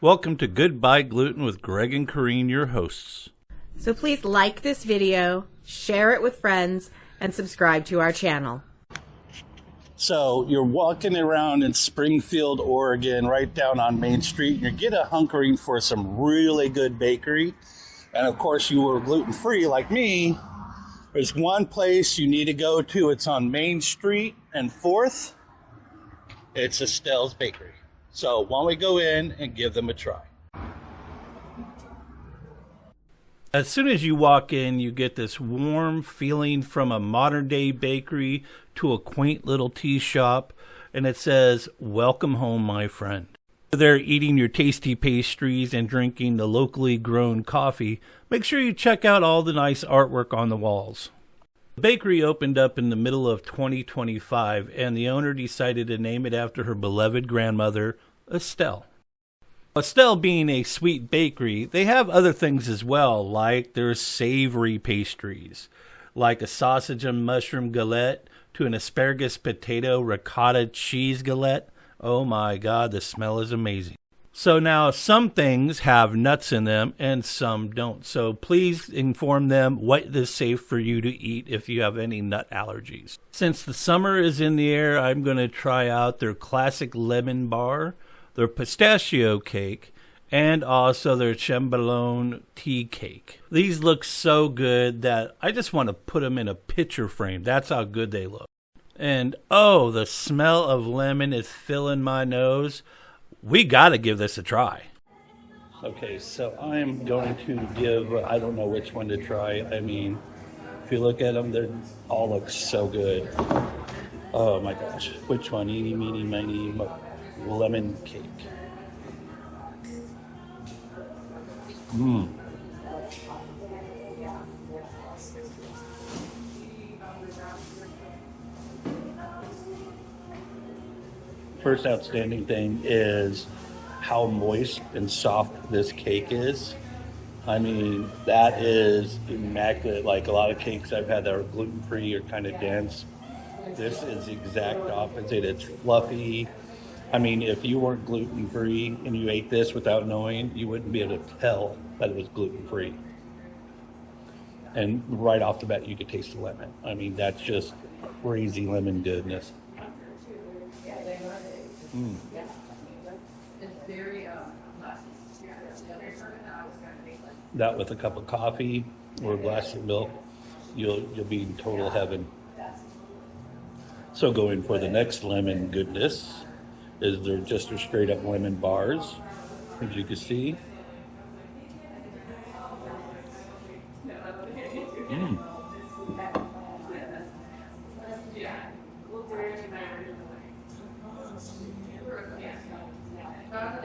Welcome to Goodbye Gluten with Greg and Corrine, your hosts. So please like this video, share it with friends, and subscribe to our channel. So you're walking around in Springfield, Oregon, right down on Main Street, and you're getting hunkering for some really good bakery. And of course, you were gluten-free like me. There's one place you need to go to. It's on Main Street and 4th. It's Estelle's Bakery. So why don't we go in and give them a try? As soon as you walk in, you get this warm feeling from a modern-day bakery to a quaint little tea shop, and it says, "Welcome home, my friend." They're eating your tasty pastries and drinking the locally grown coffee. Make sure you check out all the nice artwork on the walls. The bakery opened up in the middle of 2025, and the owner decided to name it after her beloved grandmother, Estelle. Estelle being a sweet bakery, they have other things as well, like their savory pastries, like a sausage and mushroom galette to an asparagus potato ricotta cheese galette. Oh my God, the smell is amazing. So now some things have nuts in them and some don't. So please inform them what is safe for you to eat if you have any nut allergies. Since the summer is in the air, I'm going to try out their classic lemon bar, their pistachio cake, and also their chambelon tea cake. These look so good that I just want to put them in a picture frame. That's how good they look. And oh, the smell of lemon is filling my nose. We got to give this a try. Okay, so I'm going to give, I don't know which one to try. I mean, if you look at them, they all look so good. Oh my gosh, which one? Eeny, meeny, miny, lemon cake. First outstanding thing is how moist and soft this cake is. I mean, that is immaculate. Like a lot of cakes I've had that are gluten-free or kind of dense. This is the exact opposite. It's fluffy. I mean, if you weren't gluten-free and you ate this without knowing, you wouldn't be able to tell that it was gluten-free. And right off the bat, you could taste the lemon. I mean, that's just crazy lemon goodness. That with a cup of coffee or a glass of milk, you'll be in total heaven. So going for the next lemon goodness is they're just a straight up lemon bars, as you can see.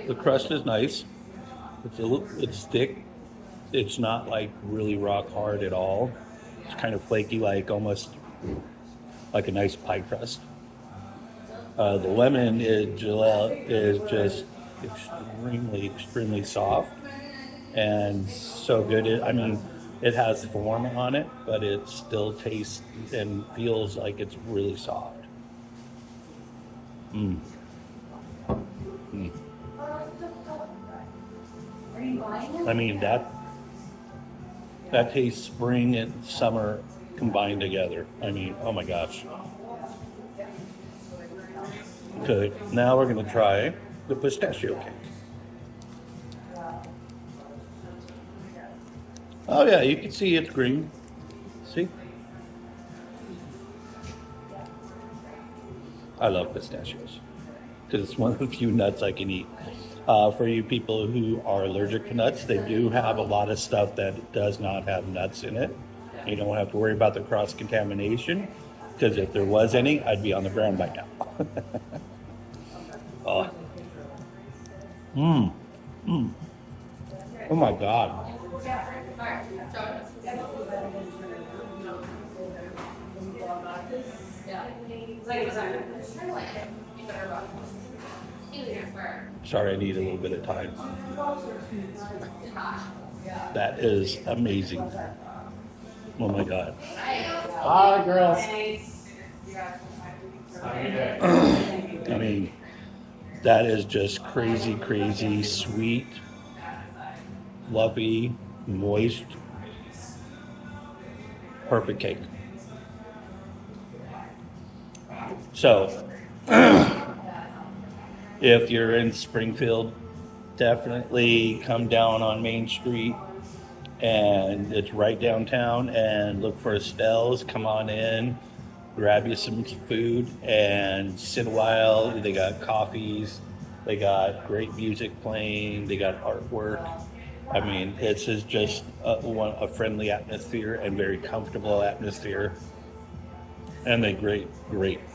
The crust is nice. It's thick. It's not like really rock hard at all. It's kind of flaky, like almost like a nice pie crust. The lemon is just extremely soft and so good. I mean, it has form on it, but it still tastes and feels like it's really soft. I mean, that tastes spring and summer combined together. I mean, oh my gosh. Okay, now we're going to try the pistachio cake. Oh yeah, you can see it's green. See? I love pistachios because it's one of the few nuts I can eat. For you people who are allergic to nuts, they do have a lot of stuff that does not have nuts in it. You don't have to worry about the cross-contamination, because if there was any, I'd be on the ground by now. Oh. Oh my God. Sorry, I need a little bit of time. That is amazing. Oh my God. Hi, girls. I mean, That is just crazy, crazy sweet, fluffy, moist, perfect cake. So, if you're in Springfield, definitely come down on Main Street, and it's right downtown, and look for Estelle's. Come on in, grab you some food, and sit a while. They got coffees, they got great music playing, they got artwork. I mean, this is just a friendly atmosphere and very comfortable atmosphere, and they great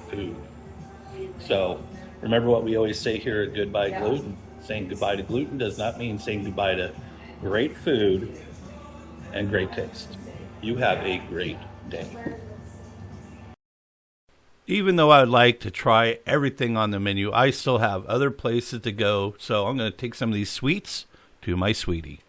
food. So remember what we always say here at Goodbye Gluten. Saying goodbye to gluten does not mean saying goodbye to great food and great taste. You have a great day. Even though I would like to try everything on the menu, I still have other places to go. So I'm going to take some of these sweets to my sweetie.